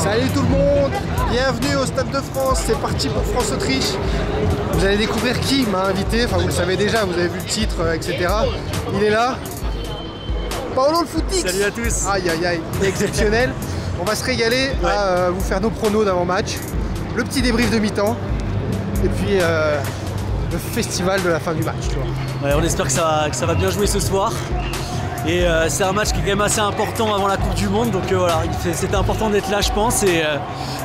Salut tout le monde, bienvenue au Stade de France, c'est parti pour France-Autriche. Vous allez découvrir qui m'a invité, enfin vous le savez déjà, vous avez vu le titre, etc. Il est là, Paolo le Footix. Salut à tous. Aïe aïe aïe, il est exceptionnel. On va se régaler à vous faire nos pronos d'avant-match, le petit débrief de mi-temps, et puis le festival de la fin du match. Tu vois. Ouais, on espère que ça va bien jouer ce soir. Et c'est un match qui est quand même assez important avant la Coupe du Monde, donc voilà, c'était important d'être là je pense, et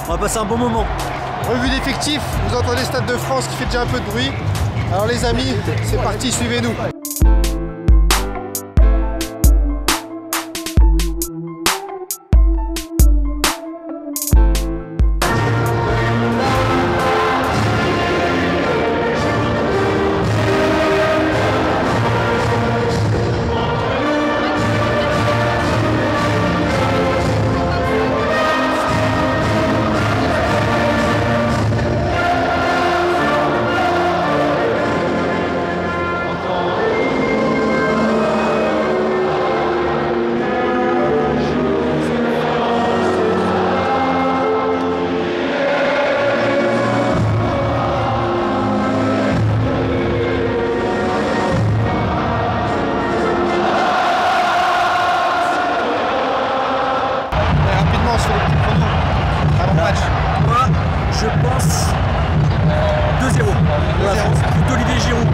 on va passer un bon moment. Revue d'effectifs, vous entendez Stade de France qui fait déjà un peu de bruit. Alors les amis, c'est parti, suivez-nous. Je pense 2-0 pour la France, but d'Olivier Giroud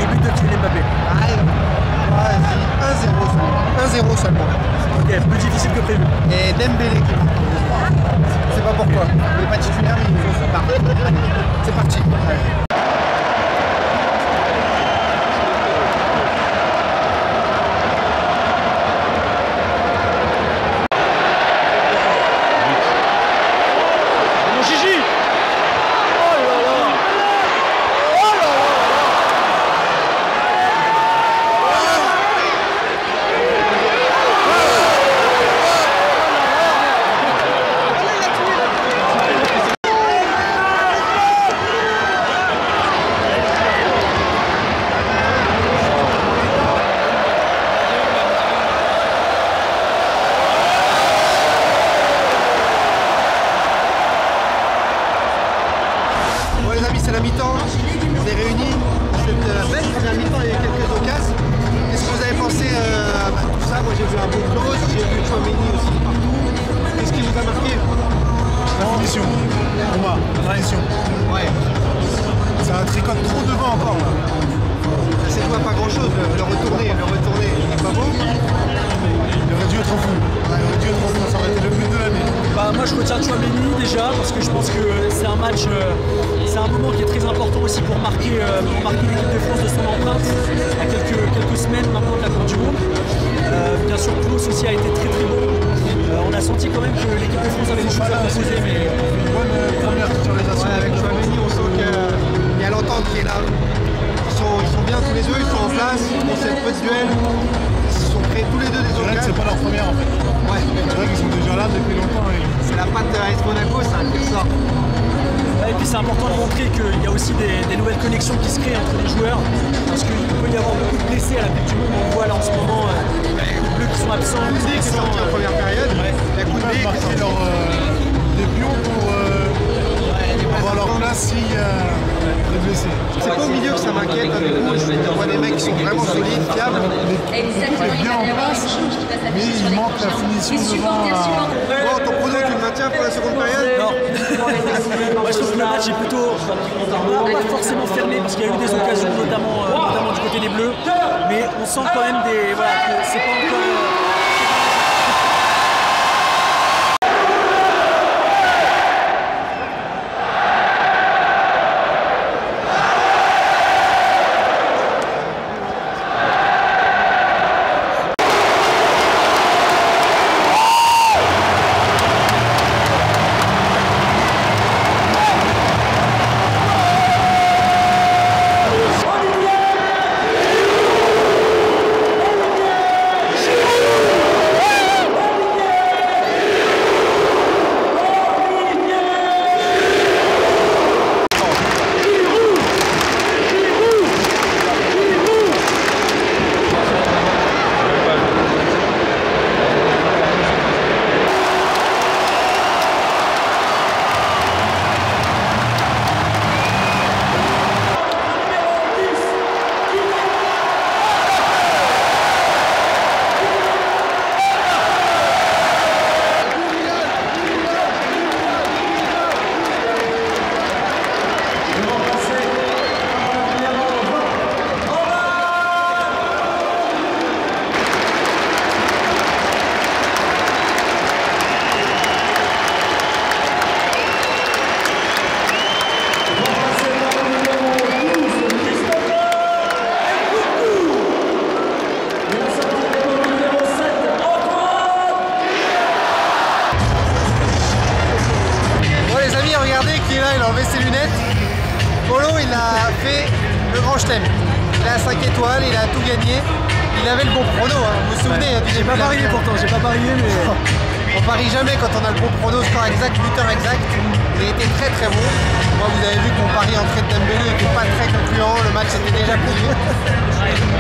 et but de Kylian Mbappé. 1-0 seulement. Ok, plus difficile que prévu. Et Dembélé qui marque. Je sais pas pourquoi. Il n'est pas titulaire, mais il part. Allez, c'est parti. C'est la mi-temps, on est réunis. Cette belle première mi-temps, il y a quelques occasions. Qu'est-ce que vous avez pensé à tout ça? Moi j'ai vu un bon close, j'ai vu Chouameni aussi partout. Qu'est-ce qui vous a marqué? La finition, pour moi, la transition. Ouais. Ça tricote trop devant encore là. Ça c'est quoi, pas grand chose, le retourner, il est pas beau. Il aurait dû être au fond. Il aurait dû être au fond, ça aurait été le but de l'année. Bah, moi je retiens Chouameni déjà parce que je pense que c'est un match, c'est un moment qui est très important aussi pour marquer l'équipe de France de son empreinte à quelques semaines maintenant de la Coupe du Monde. Bien sûr Klose aussi a été très très bon. On a senti quand même que l'équipe de France avait des choses à proposer. Mais... Une bonne première titularisation. Ouais, avec Chouameni on sent qu'il y a l'entente qui est là. Ils sont bien tous les deux, ils sont en place, on sait peu de duel. Ils sont créés tous les deux des occasions. C'est pas leur première en fait. Ouais. C'est vrai qu'ils sont déjà là depuis longtemps. C'est la patte AS Monaco, c'est un pur sort. Et puis c'est important de montrer qu'il y a aussi des nouvelles connexions qui se créent entre les joueurs, parce qu'il peut y avoir beaucoup de blessés à la Coupe du Monde. On voit là en ce moment les bleus qui sont absents. Koundé qui est sorti en première période. Ouais. Il y a Koundé qui marquer des pions pour avoir leur place s'il y a des blessés. C'est pas au milieu que ça m'inquiète, hein, du coup, on voit des mecs qui sont vraiment solides, fiables. L'équipe est bien en place, mais il manque la finition devant. Bon, ton prono, tu le maintiens pour la seconde période? Non. Moi je trouve que le match est plutôt pas forcément fermé parce qu'il y a eu des occasions notamment du côté des Bleus, mais on sent quand même que c'est pas encore il a enlevé ses lunettes. Polo, il a fait le grand chelem. Il a 5 étoiles, il a tout gagné. Il avait le bon prono, hein. Vous vous souvenez du J'ai début pas de la parié finale. pourtant, j'ai pas parié mais... On parie jamais quand on a le bon prono, score exact, buteur exact. Il a été très très bon. Moi, vous avez vu que mon pari entrée de Dembélé n'était pas très concluant, le match était déjà plié.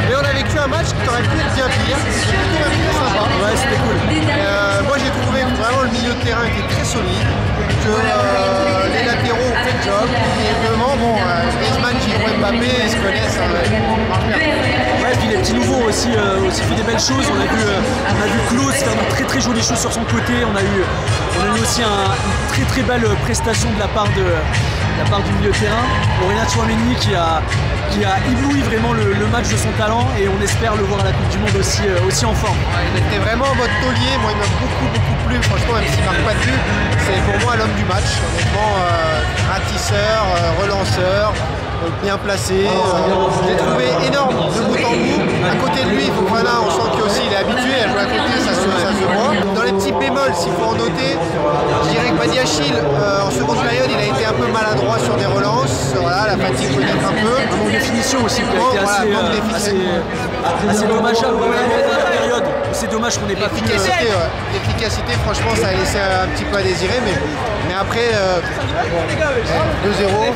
Mais on a vécu un match qui aurait pu être bien pire. C'était plutôt un peu sympa. Ouais, c'était cool. Moi, j'ai trouvé vraiment le milieu de terrain était très solide, que les latéraux ont fait le job. Et vraiment, bon, Griezmann, Giroud, Mbappé, ils se connaissent. Ouais, puis les petits nouveaux aussi fait des belles choses. On a vu Klose faire de très jolies choses sur son côté. On a eu aussi une très belle prestation de la part du milieu de terrain. Aurélien Tchouaméni qui a ébloui vraiment le match de son talent et on espère le voir à la Coupe du Monde aussi en forme. Il était vraiment en mode taulier. Moi, il m'a beaucoup plu. Franchement, même s'il ne marque pas de but, c'est pour moi l'homme du match. Honnêtement, ratisseur, relanceur. Bien placé, j'ai trouvé énorme de bout en bout. À côté de lui, Fofana, on sent qu'il est habitué à jouer à côté, ça se voit. Dans les petits bémols, s'il faut en noter, je dirais que Badiachil, en seconde période, il a été un peu maladroit sur des relances. Voilà, la fatigue peut-être un peu. Un manque de finition aussi qui a été assez dommageable dans la période. C'est dommage qu'on n'ait pas fini. L'efficacité, franchement, ça a laissé un petit peu à désirer, mais après, 2-0,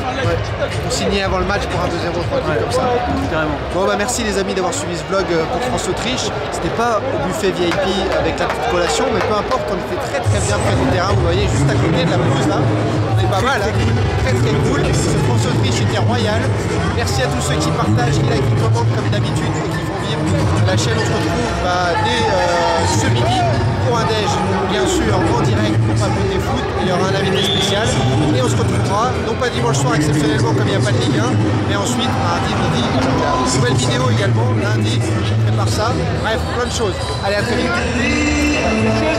on signait avant le match pour un 2-0 tranquille comme ça. Carrément. Bon bah merci les amis d'avoir suivi ce vlog pour France-Autriche. C'était pas au buffet VIP avec la petite collation, mais peu importe, on était très bien près du terrain. Vous voyez juste à côté de la pelouse là. On est pas mal, hein. Très cool. Ce France-Autriche était royal. Merci à tous ceux qui partagent, qui like, qui commentent comme d'habitude et qui font vivre la chaîne. On se retrouve dès ce midi pour un déj, bien sûr en direct pour Papoter Foot. Il y aura un invité spécial et on se retrouvera non pas dimanche soir exceptionnellement comme il n'y a pas de Ligue 1, mais ensuite mardi midi. Nouvelle vidéo également lundi, on prépare ça. Bref, plein de choses. Allez, à très vite.